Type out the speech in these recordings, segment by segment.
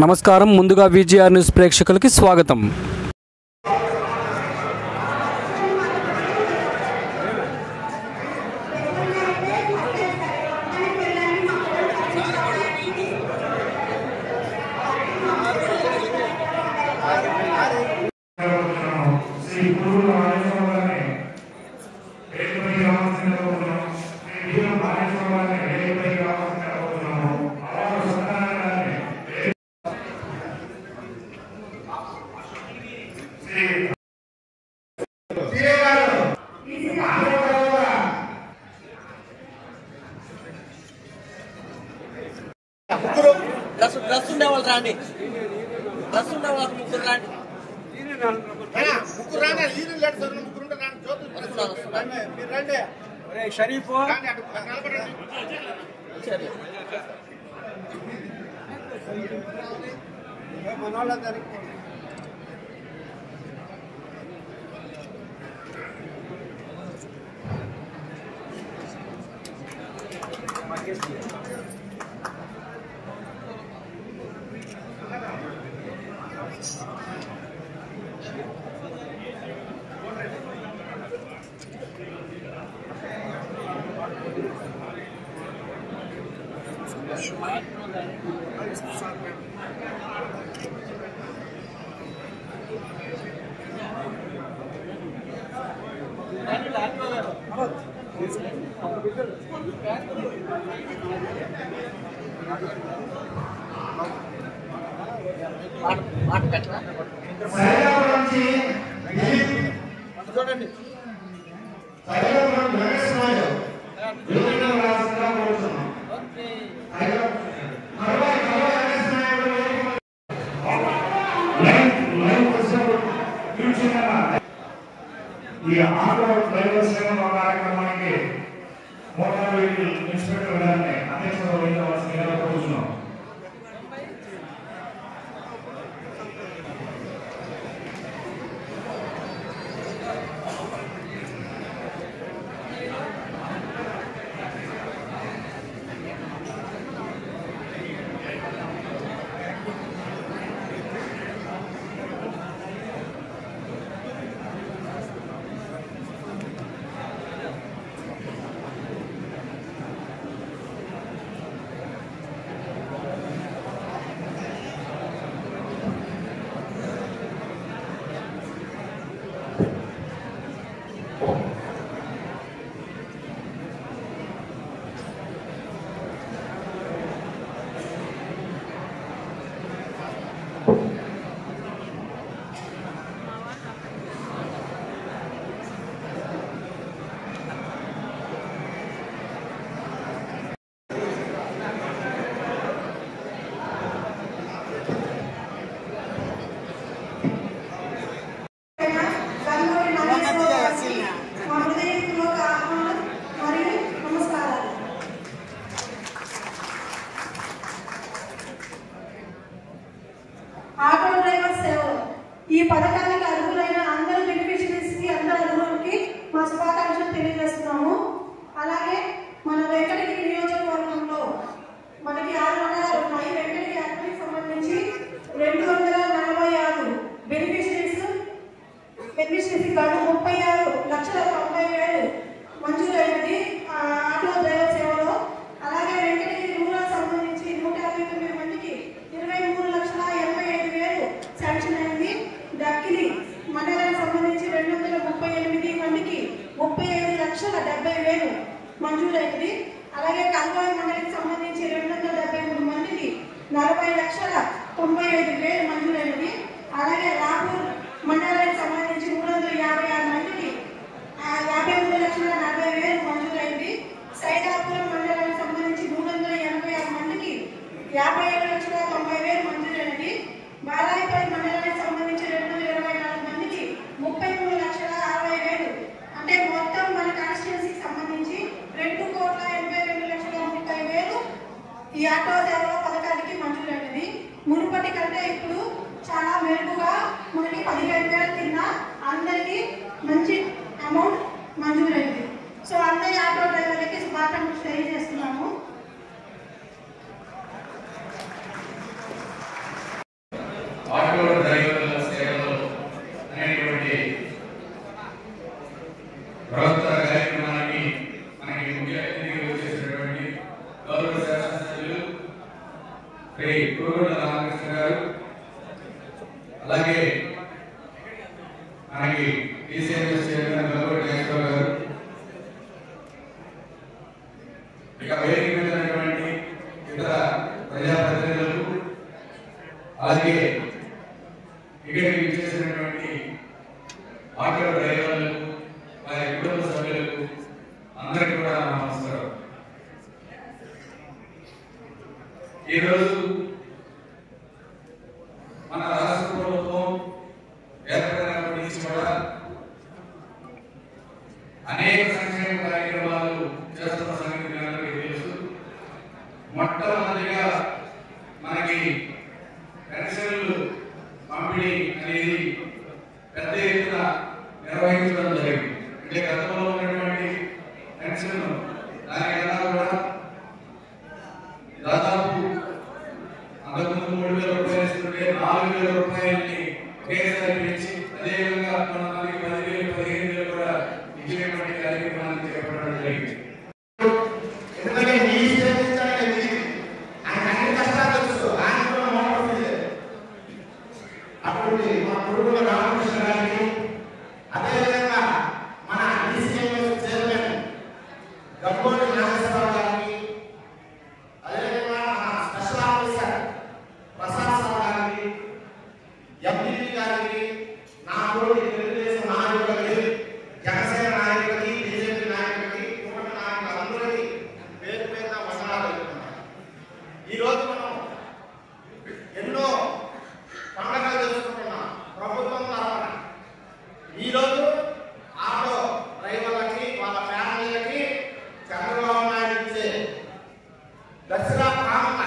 నమస్కారం. ముందుగా VGR news ప్రేక్షకులకి స్వాగతం. డ్రెస్ ఉండేవాళ్ళు రాండి, డ్రెస్ ఉండేవాళ్ళు ముగ్గురు రాండి, ముగ్గురు రాండి, ముగ్గురు రండి. షరీఫ్ మనోళ్ళందరికీ చూడండి. ఈ ఆటో డ్రైవర్ సేవ కార్యక్రమానికి మోటార్ వెహికల్ ఇన్స్పెక్టర్ గారిని అధ్యక్షత వహించవలసిందిగా కోరుతున్నాం. ఆటో డ్రైవర్ సేవ ఈ పథకానికి అర్హులైన అందరూ బెనిఫిషరీస్కి అందరు అర్హులకి మా శుభాకాంక్షలు తెలియజేస్తున్నాము. అలాగే మన వెంకటగిరి నియోజకవర్గంలో మనకి 6 మండలాలు ఉన్నాయి. వెంకటగిరి యాక్టివిటీకి సంబంధించి 246 బెనిఫిషరీస్ గాను 36,90,000 మంజూరైనది ఆటో డ్రైవర్ సేవలో. అలాగే వెంకటగిరి రూరల్ సంబంధించి 159 మందికి 23,85,000 శాంక్షన్ అయింది. దక్కిలి మండలానికి సంబంధించి 238 మందికి 35,70,000 మంజూరైంది. అలాగే కల్వాయి మండలికి సంబంధించి 273 మందికి 40,95,000 మంజూరైనది. అలాగే రాపూర్ మండలానికి సంబంధించి 356 మందికి 53,40,000 మంజూరైంది. సైదాపురం మండలానికి సంబంధించి 386 మందికి 57,90,000 మంజూరైనది. బాలాయిపల్లి మండలానికి సంబంధించి 224 మందికి 33,60,000 అంటే మొత్తం మన కాన్స్టిట్యున్సీకి సంబంధించి 2,82,30,000 ఈ ఆటో సేవల పథకానికి మంజూరైనది. మునుపటి కంటే ఇప్పుడు చాలా మెరుగుగా మనకి 15,000 కింద అందరికీ మంచి అమౌంట్ మంజూరైంది. సో అందరి ఆటో డ్రైవర్లకి శుభాకాంక్షలు తెలియజేస్తున్నాము. ఇక వేదిక మీద ఉన్నటువంటి ఇతర ప్రజాప్రతినిధులకు అలాగే ఇక్కడికి విచ్చేసినటువంటి ఆటో డ్రైవర్లకు వారి కుటుంబ సభ్యులకు అందరికీ కూడా నమస్కారం. ఈరోజు మన రాష్ట్ర ప్రభుత్వం ఏర్పడినప్పటి నుంచి కూడా అనేక సంక్షేమ కార్యక్రమాలు చేస్తున్న సంగతి మీ అందరికీ తెలుసు. మొట్టమొదటిగా మనకి పెన్షన్లు పంపిణీ అనేది పెద్ద ఎత్తున నిర్వహించడం జరిగింది. అంటే గతంలో ఉన్నటువంటి పెన్షన్ దానికన్నా కూడా దాదాపు అంతకుముందు 3,000 రూపాయలు ఇస్తుంటే 4,000 రూపాయలని ఒకేసారి పెంచి అదేవిధంగా కొంతమందికి 10,000, 15,000 కూడా ఇచ్చేటువంటి కార్యక్రమాన్ని చేపట్టడం జరిగింది. ఎందుకంటే నీ ఇష్టానికి ఆయన అన్ని కష్టాలు తెలుసు. ఆయన కూడా మోడల్ అప్పుడు మన పురుగుల రామకృష్ణ గారికి, అదేవిధంగా మన డిసిఎంఎస్ చైర్మన్ గంగోటి నాగేశ్వరరావు గారికి, అదేవిధంగా మన స్పెషల్ ఆఫీసర్ ప్రసాద్ సార్ గారికి, ఎంపీపీ గారికి, నా తోటి తెలుగుదేశం నాయకులకి, జనసేన నాయకులకి, బీజేపీ నాయకులకి, కూటమి నాయకులందరికీ పేరు పేరున వందనాలు చెప్తున్నాను. ఈరోజు మనం ఎన్నో పండుగలు చేసుకుంటున్నాం ప్రభుత్వం తరఫున. ఈరోజు ఆటో డ్రైవర్లకి వాళ్ళ ఫ్యామిలీలకి చంద్రబాబు నాయుడు ఇచ్చే దసరా కానుక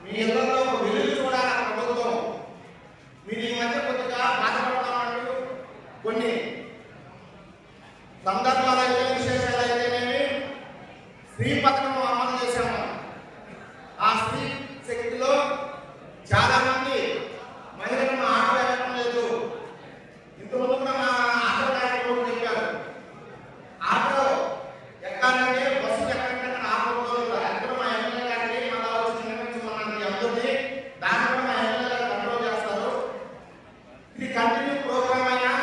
మీ ఇళ్లలో వెలుగు చూడాలి ప్రభుత్వం. మీరు ఈ మధ్య కొద్దిగా బాధపడతామంటూ కొన్ని సందర్భాలు అయితే విశేషాలు అయితేనేమి స్త్రీ పథకం అమలు చేశాము. ఆ స్త్రీ శక్తిలో చాలా మంది మహిళలను ఆటో ఎక్కడం లేదు. ఇంతకుముందు కూడా మా ఆటో నాయకులు చెప్పారు, ఆటో ఎక్కాలంటే బస్సు ఎక్కాలంటే ఆటో అక్కడ మా ఎమ్మెల్యే గారిని మళ్ళా వచ్చి నిర్ణయించమన్నాను అందరినీ. దాన్ని కూడా మా ఎమ్మెల్యే గారు కంట్రోల్ చేస్తారు. ఇది కంటిన్యూ ప్రోగ్రామ్ అయినా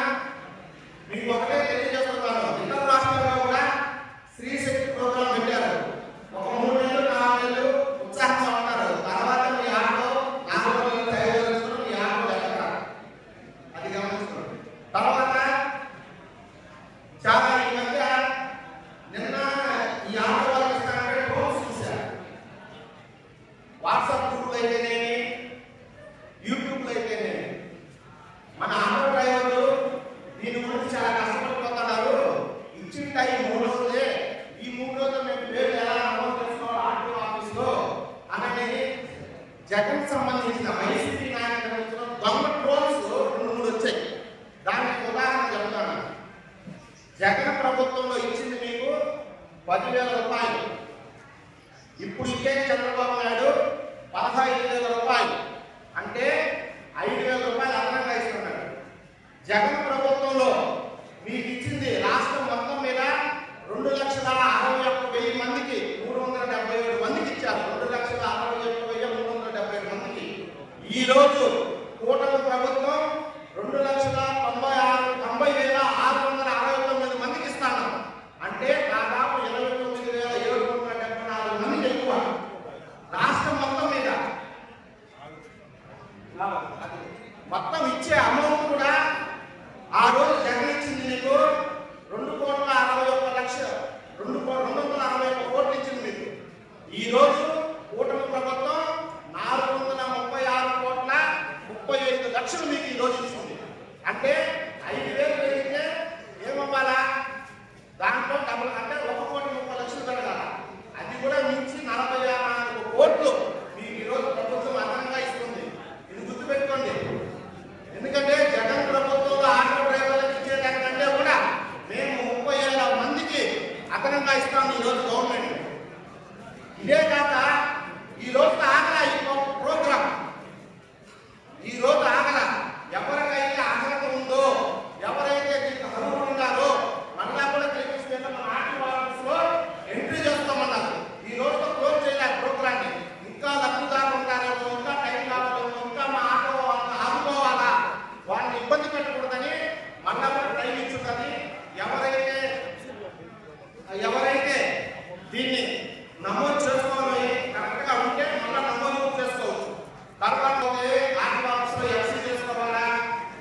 మీకు ఒకటే తెలియజేస్తున్నాను, ఇతర రాష్ట్రాల్లో కూడా స్త్రీ శక్తి ప్రోగ్రాం పెట్టారు. ఒక 3 నెలలు 4 నెలలు ఉత్సాహంగా ఉంటారు. తర్వాత మీ ఆటో 4 రోజులు తయారు చేసుకుని మీ ఆటో ఎక్కడారు. అది గమనించుకోండి. తర్వాత చాలా ఈ మధ్య నిన్న ఈ ఆటో వాళ్ళకి ఇస్తానంటే ఫోన్స్ చూశారు. వాట్సాప్ గ్రూప్లు అయితేనేమి, యూట్యూబ్లో అయితేనేమి మన ఆటో డ్రైవర్లు దీని గురించి చాలా కష్టపడిపోతున్నారు. ఇచ్చిన టైం 3 రోజులే, ఈ 3 రోజులు మేము పేరు ఎలా నమోదు చేసుకోవాలి ఆర్టీఓ ఆఫీస్లో అనేది జగన్ సంబంధించిన వైసీపీ నాయకులు ఇచ్చిన దొంగ ట్రోల్స్ 2-3 వచ్చాయి. దానికి ఉదాహరణ చెప్తాను. జగన్ ప్రభుత్వంలో ఇచ్చింది మీకు 10,000 రూపాయలు. ఇప్పుడు ఇచ్చే చంద్రబాబు నాయుడు 15,000 రూపాయలు, అంటే 5,000 రూపాయలు అదనంగా ఇస్తున్నాడు. జగన్ ప్రభుత్వంలో మీకు ఇచ్చింది రాష్ట్రం మొత్తం మీద 2,61,000 మందికి 377 మందికి ఇచ్చారు. 2,61,377 మందికి. ఈ రోజు కూటమి ప్రభుత్వం 2,90,669 మందికి ఇస్తాను. అంటే దాదాపు 29,774 మందికి ఎక్కువ రాష్ట్రం మొత్తం మీద. మొత్తం ఇచ్చే అమౌంట్ కూడా ఆ రోజు జగన్ ఇచ్చింది నీకు 2,61,00,000 కోట్లు ఇచ్చింది మీకు. ఈ రోజు కూటమి ప్రభుత్వం 436,35,00,000 మీకు ఈ రోజు ఇచ్చింది. అంటే 5,000 పెరిగితే ఏమవ్వాలా? దాంట్లో డబుల్ అంటే 1,30,00,000 పెరగాల. అది కూడా మించి 44 కోట్లు మీకు ఈ రోజు ప్రభుత్వం అదనంగా ఇస్తుంది. ఇది గుర్తుపెట్టుకోండి. ఎందుకంటే జగన్ ప్రభుత్వంలో ఆటో డ్రైవర్లకు ఇచ్చేదానికంటే కూడా మేము 30,000 మందికి అదనంగా ఇస్తాం ఈరోజు గవర్నమెంట్. ఇదే కాక ఈరోజు ఆగల ఈ ప్రోగ్రాం, ఈరోజు ఆగల. ఎవరికైతే అర్హత ఉందో, ఎవరైతే దీనికి అర్హులు ఉన్నారో మళ్ళా కూడా తెలిపిస్తే మన ఆర్టీఓ ఆఫీస్లో ఎంట్రీ చేస్తామన్నారు. ఈ రోజుతో క్లోజ్ చేయలేదు ప్రోగ్రాన్ని. ఇంకా లబ్ధిదారులు ఉంటారేమో, ఇంకా టైం కావాలేమో, ఇంకా మా ఆటో ఆదుకోవాలా, వాళ్ళని ఇబ్బంది పెట్టకూడదని మళ్ళా కూడా టైం ఇచ్చుకొని ఎవరైతే దీన్ని నమోదు చేసుకోవాలి కరెక్ట్గా ఉంటే మళ్ళీ నమోదు చేసుకోవచ్చు. తర్వాత ఆర్టీ ఆఫీస్లో ఎఫ్సీ చేసుకోవాలా,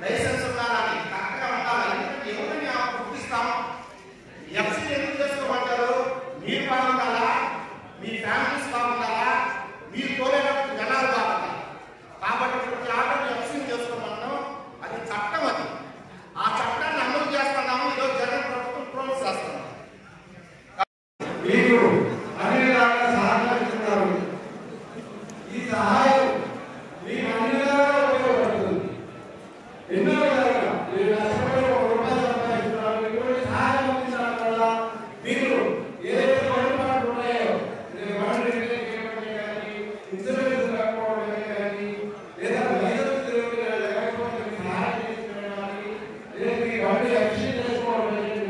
లైసెన్స్ ఉండాలా అని కరెక్ట్గా ఉండాలి. ఎందుకంటే ఎవరిని గుర్తిస్తాం? ఎఫ్సీ ఎందుకు చేసుకోమంటారు? మీరు బాగుండాలా, మీ ఫ్యామిలీస్ బాగుండాలా, మీరు తోలేటప్పుడు జనాలు బాగుండాలి. కాబట్టి ప్రతి ఆటను ఎఫ్సీ చేసుకోమన్నాం. అది చట్టం. అది ఆ చట్టాన్ని అమలు చేస్తున్నాము. ఈరోజు జగన్ ప్రభుత్వం ప్రోత్సహిస్తున్నాం. మీరు అన్ని రకాల సహకరిస్తున్నారు. ఈ సహాయం మీకు అన్ని విధాలుగా ఉపయోగపడుతుంది. ఎన్నో విధాలుగా మీరు కష్టపడి ₹1 సంపాదిస్తున్నారు. ఇటువంటి సహాయం అందించడం వల్ల మీరు ఏదైతే లోటుపాట్లు ఉన్నాయో బండి రిపేర్ చేయడం కానీ, ఇన్సూరెన్స్ రాకపోవడం కానీ, లేదా లైసెన్స్ లేకపోతే సహాయం చేసుకోవడం కానీ, లేదా మీ బండి ఎఫ్సీ చేసుకోవడం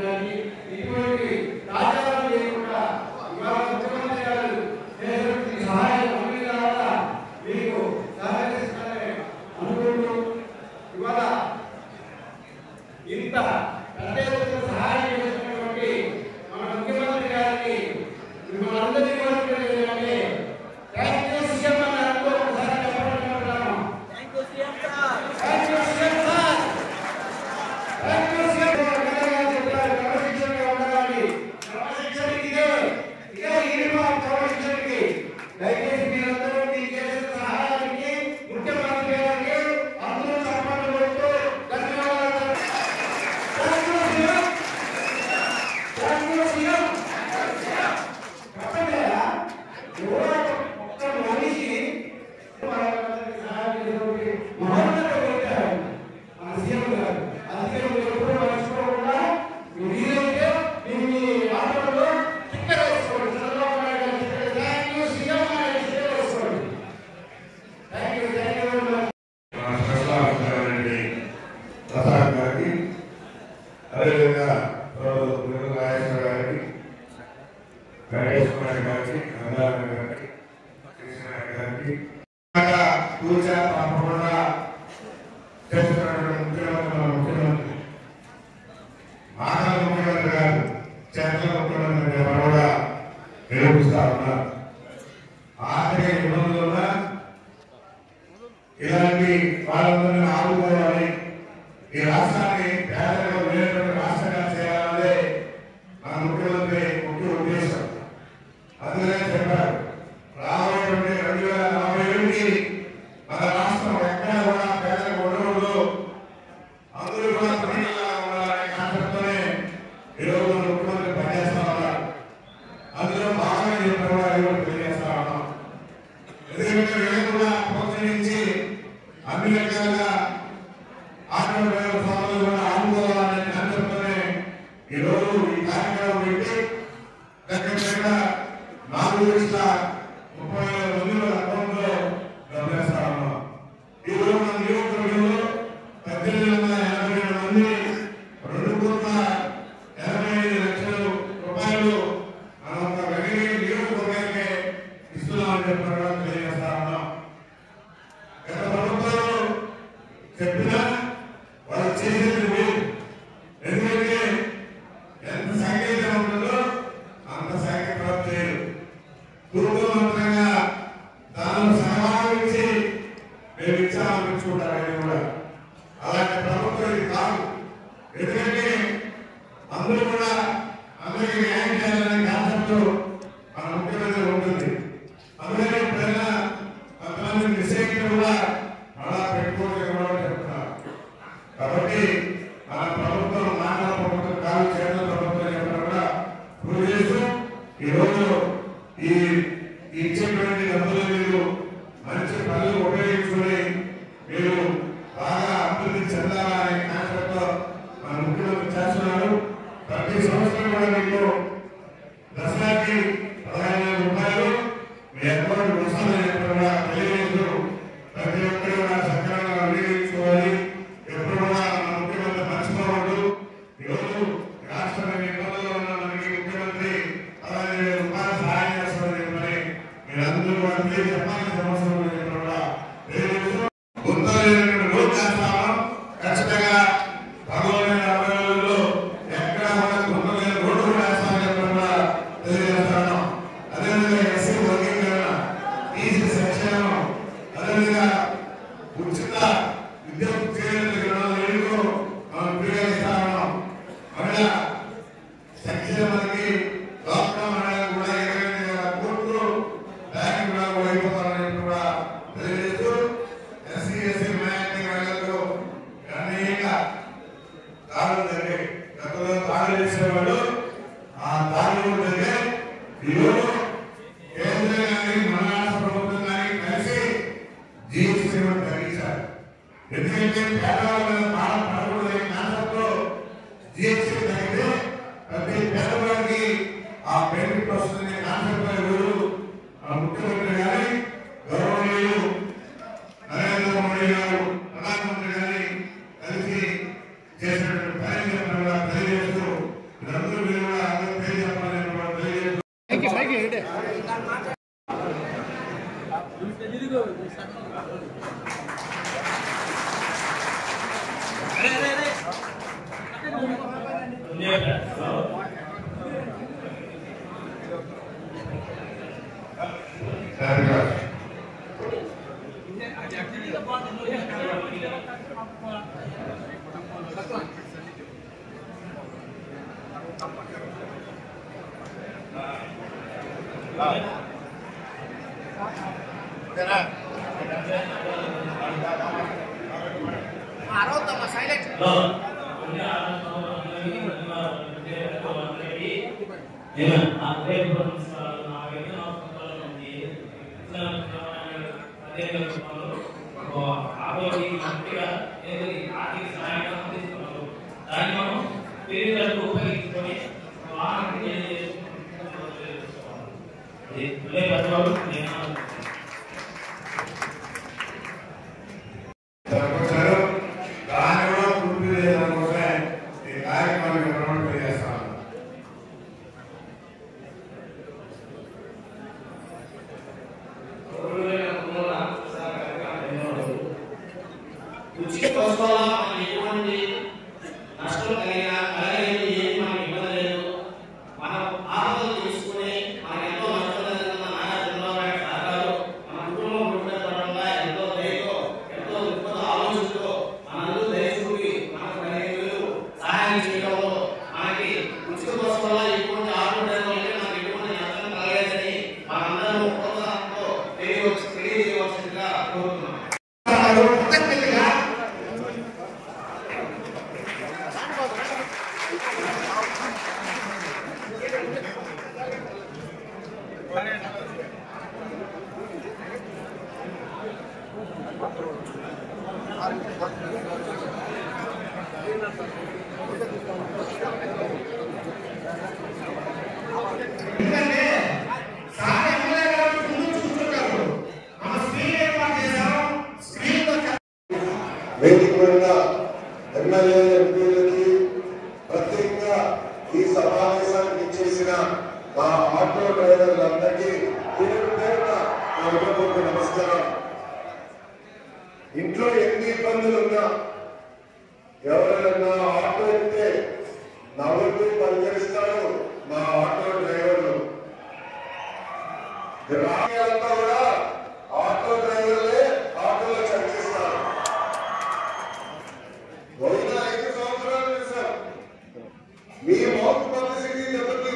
కానీ, ఇటువంటి రాజాలు లేకుండా ఇవాళ ముఖ్యమంత్రి గారు చేసినటువంటి సహాయం అన్ని విధాలుగా మీకు సహకరిస్తారని అనుకుంటూ ఇవాళ ఇంత పెద్ద ఎత్తున సహాయం చేసినటువంటి మన ముఖ్యమంత్రి గారికి మిమ్మల్ని అందరినీ కోరుకునేది థ్యాంక్ యూ సీఎం అని అంటూ ఒకసారి చెప్పాలనుకుంటున్నాను. Thank you CM sir. Thank you CM sir. Thank you CM చెప్పారు. క్రమశిక్షణగా ఉండాలని. క్రమశిక్షణకి ఇదే యూనిఫామ్ క్రమశిక్షణకి. దయచేసి మీరందరూ ఈ చేసిన సహాయానికి ముఖ్యమంత్రి గారికి అందరూ చప్పట్లు కొడుతూ ధన్యవాదాలు. Thank you CM. Thank you CM. చెప్పండి కదా, ఎవరో ఒక్క మనిషి మనందరికీ సహాయం చేసినటువంటి మహోన్నత వ్యక్తి మన సీఎం గారు. అందుకే మీరు ఎప్పుడూ మర్చిపోకుండా మీ వీలైతే మీ ఆటోలో స్టిక్కర్ వేసుకోండి. చంద్రబాబు నాయుడు గారి స్టిక్కర్. థ్యాంక్ యూ సీఎం అని స్టిక్కర్ వేసుకోండి. Thank you very much. మన స్పెషల్ ఆఫీసర్ ప్రసాద్ గారికి, అదేవిధంగా రాజేశ్వర గారికి, గణేష్ కుమార్ గారికి, గంగారావు గారికి, కృష్ణనారాయణ గారికి పూజా తప్పకుండా చేస్తున్నటువంటి ముఖ్యమంత్రి మాటల ముఖ్యమంత్రి గారు చేతల ముఖ్యమంత్రి గారు కూడా నిరూపిస్తా ఉన్నారు. ఆర్థిక ఇబ్బందులు ఉన్నా ఇలాంటి వాళ్ళందరినీ ఆదుకోవాలి, ఈ రాష్ట్రాన్ని పేదలకు లేనటువంటి రాష్ట్రంగా చేయాలన్నదే మన ముఖ్యమంత్రి ముఖ్య ఉద్దేశం. అందుకనే చెప్పారు రాబోయేటువంటి 2047కి మన రాష్ట్రం ఎక్కడా కూడా పేదలకు ఉండకూడదు, అందరూ కూడా ధనికులుగా ఉండాలనే కాన్సెప్ట్తోనే ఈరోజు మన ముఖ్యమంత్రి పనిచేస్తా ఉన్నారు. అందులో భాగంగా ఈరోజు తెలియజేస్తా ఉన్నాం. ఎందుకంటే వీళ్ళు కూడా ప్రోత్సహించి అన్ని రకాలుగా ఆటో డ్రైవర్ సోదరులు కూడా ఆదుకోవాలనే కాన్సెప్ట్తోనే ఈరోజు ఈ కార్యక్రమం పెట్టి దగ్గర 4,30,000 మంది అకౌంట్లో డబ్బులు వేస్తా ఉన్నాం. ఈరోజు మన నియోజకవర్గంలో 1,887 మంది ₹2,85,00,000 మనం ఒక వెంకటగిరి నియోజకవర్గానికి ఇస్తున్నామని చెప్పడం తెలియజేస్తా ఉన్నాం. గత ప్రభుత్వాలు చెప్పినా వాళ్ళు చేసేది లేదు. ఎందుకంటే ఎంత సాంకేతికత ఉంటుందో అంత సాంకేతికత చేయరు. పూర్వమంత్రంగా దానిలో సహభాగించి మేము ఇచ్చామనిపించుకుంటారు. ఆయన కూడా అలాంటి ప్రభుత్వం ఇది కాదు. ఎందుకంటే అందరూ కూడా అందరికీ న్యాయం చేయాలనే కాన్సెప్ట్ మన ముఖ్యమంత్రి ఉంటుంది. అందుకని ఇప్పుడైనా కొంతమంది మిస్టేక్లు కూడా అలా పెట్టుకోవడం చెప్తున్నారు. కాబట్టి మన ప్రభుత్వం మానవ ప్రభుత్వం కాదు, కేంద్ర ప్రభుత్వం చెప్పడం కూడా ప్రూవ్ చేస్తూ ఈరోజు ఈ ఇచ్చేటువంటి డబ్బులు మీరు మంచి పనులు ఉపయోగించుకొని మీరు బాగా అభివృద్ధి చెందాలనే కాన్సెప్ట్ మన ముఖ్యమంత్రి చేస్తున్నారు. ప్రతి సంవత్సరం కూడా మీకు దసరాకి ₹15,000 మీ అకౌంట్ వస్తుందని చెప్పడం కూడా తెలియజేస్తూ ప్రతి ఒక్కరు కూడా సక్రమంగా వినియోగించుకోవాలి. ఎప్పుడు కూడా మన ముఖ్యమంత్రి మర్చిపోవద్దు. ఈరోజు రాష్ట్రంలో ఇబ్బందుల్లో ఉన్న మనకి ముఖ్యమంత్రి ₹15,000 సహాయం చేస్తామని చెప్పని మీరందరూ కూడా చెప్పాల్సిన అవసరం ఉందని చెప్పడం కూడా తెలియజేస్తూ గుర్తులేనటువంటి రోజు చేస్తాము. ఖచ్చితంగా భగవంతుని 40 రోజుల్లో ఎక్కడ కూడా గుర్తులేని రోడ్డు కూడా వేస్తామని చెప్పడం కూడా తెలియజేస్తాను. అదేవిధంగా ఈరోజు కేంద్రం కానీ మన రాష్ట్ర ప్రభుత్వం కానీ కలిసి జీఎస్టీ తగ్గించారు. ఎందుకంటే పేదవాళ్ళ మీద భారం పడకూడదు అనే కాన్సెప్ట్లో జీఎస్టీ తగ్గితే ప్రతి పేదవాడికి ఆ బెనిఫిట్ వస్తుందనే కాన్సెప్ట్ ఈరోజు ముఖ్యమంత్రి గారి గౌరవనీయులు నరేంద్ర మోడీ గారు ప్రధానమంత్రి గారి కలిసి చేసినటువంటి కార్యక్రమంగా తెలియజేస్తూ అందరూ మీరు కూడా అందరూ తెలియజేయాలని తెలియజేస్తూ వేదిక మీద ఎమ్మెల్యే ఎంపీలకి ప్రత్యేకంగా ఈ సమావేశానికి ఇచ్చేసిన మా ఆటో డ్రైవర్లందరికీ పేరు పేరున నా హృదయపూర్వక నమస్కారం. ఇంట్లో ఎన్ని ఇబ్బందులు ఉన్నా ఎవరైనా ఆటో ఎక్కితే నవ్వుతూ పలకరిస్తారు మా ఆటో డ్రైవర్లు. గ్రామాలంతా కూడా ఆటో డ్రైవర్లే ఆటోలో చర్చిస్తారు. పోయిన 5 సంవత్సరాలు చేశారు. మీ మౌత్ పబ్లిసిటీ దెబ్బకి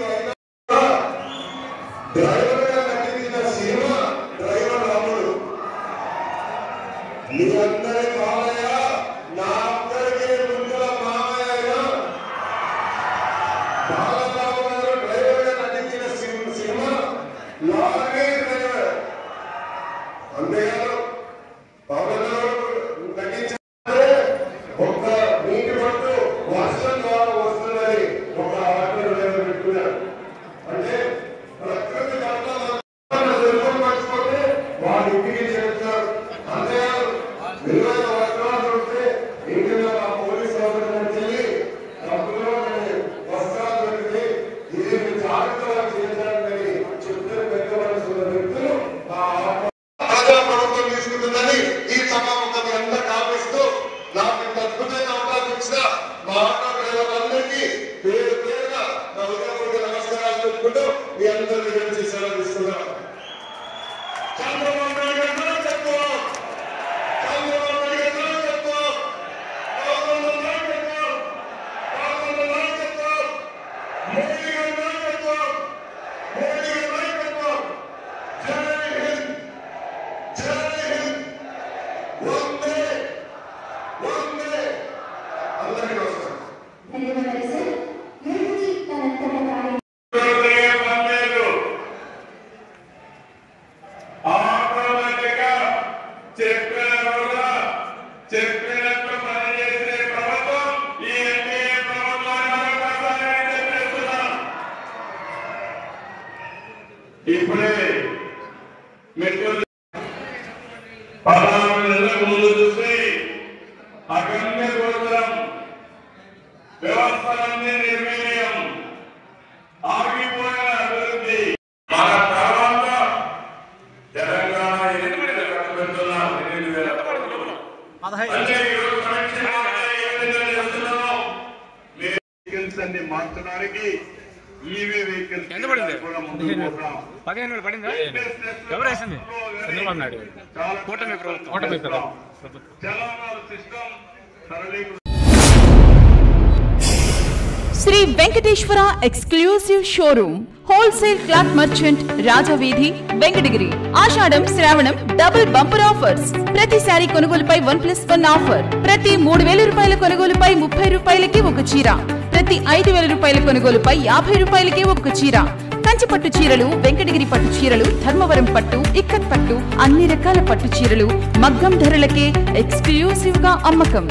డ్రైవర్ గా నటించిన సినిమా డ్రైవర్ రాముడు. మీ అందరి మామయ్య, నా అందరికీ ముందుల మామయ్య బాలబాబు గారు డ్రైవర్ గా నటించిన సినిమా లారీ డ్రైవర్. అంతేకాదు పవన్ నటించిన ఒక్క నీటి పట్టు వర్షం ద్వారా వస్తుందని ఒక ఆటో డ్రైవర్ పెట్టుకున్నారు. అంటే ప్రకృతి మర్చిపోతే వాడు ఇంటికి చేస్తారు. అంతేకాదు విలువైన వస్త్రాలు ఉంటే ఇంటిలో ఆ పోలీసు వెళ్ళి డబ్బులో వస్త్రాలు పెట్టి ఇది జాగ్రత్తగా చేశారని చెప్తే పెద్ద మనసున్న వ్యక్తులు ప్రజా ప్రభుత్వం తీసుకుంటుందని ఈ సభాముఖం ఎంత కాపిస్తూ నాకు ఇంత అద్భుతమైన అవకాశం ఇచ్చిన మా ఆటో డ్రైవర్లందరికీ పేరు పేరుగా నా హృదయపూర్వక నమస్కారాలు చెప్పుకుంటూ మీ అందరి గురించి సెలవు తీసుకున్నాను. చంద్రబాబు నాయుడు గారు నాయకత్వం, చంద్రబాబు నాయుడు గారు నాయకత్వం, పవన్ నాయకత్వం, పవన్ నాయకత్వం, మోడీ గారి నాయకత్వం, మోడీ గారి నాయకత్వం. జై హింద్, జై హింద్, వందే వందే. అందరికీ నమస్కారం. ధన్యవాదాలు సార్. ఇప్పుడే మెట్రో 16 నెలలకు ముందు చూసి అగమ్య గోచరం వ్యవస్థలన్నీ నిర్వీర్యం ఆగిపోయిన అభివృద్ధి మన తర్వాత తెలంగాణ 8,000 కట్టుబెడుతున్నాం. 8,000 అంటే ఈరోజు కనెక్షన్ అన్ని మార్చడానికి ఈవీ వెహికల్స్ కూడా ముందుకు పోతాం. 15 పడిందా? ఎవరు వేసింది? చంద్రబాబు నాయుడు కూటమి ప్రభుత్వం. చలానాల సిస్టమ్ సరళీకృతం. Shri Venkateswara exclusive showroom wholesale cloth merchant Rajaveedhi Venkatagiri. ఆషాఢం శ్రావణం డబుల్ బంపర్ ఆఫర్స్. ప్రతి సారీ కొనుగోలుపై 1+1 ఆఫర్. ప్రతి 3,000 రూపాయల కొనుగోలుపై 30 రూపాయలకి ఒక చీర. ప్రతి 5,000 రూపాయల కొనుగోలుపై 50 రూపాయలకి ఒక చీర. కంచి పట్టు చీరలు, వెంకటగిరి పట్టు చీరలు, ధర్మవరం పట్టు, ఇక్కత్ పట్టు, అన్ని రకాల పట్టు చీరలు మగ్గం ధరలకే ఎక్స్క్లూసివ్ గా అమ్మకం.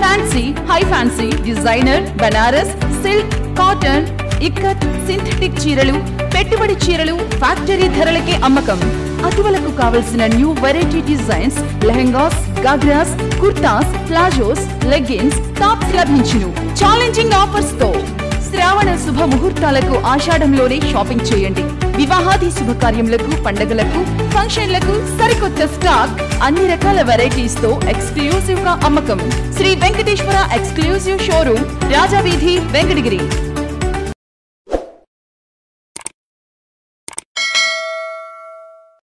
Fancy, high fancy, designer, Banaras, silk, cotton, ikat, synthetic చీరలు, పెట్టుబడి చీరలు ఫ్యాక్టరీ ధరలకే అమ్మకం. అటువలకు కావలసిన new variety designs, lehengas, ghagras, kurtas, palazzos, leggings, tops లభించును. ఛాలెంజింగ్ ఆఫర్స్ తో శ్రావణ శుభ ముహూర్తాలకు ఆషాఢంలోనే షాపింగ్ చేయండి. వివాహాది శుభకార్యములకు, పండగలకు, ఫంక్షన్లకు సరికొత్త స్టాక్, అన్ని రకాల వెరైటీస్ తో ఎక్స్క్లూసివ్ గా అమ్మకం. Shri Venkateswara exclusive showroom Rajaveedhi Venkatagiri.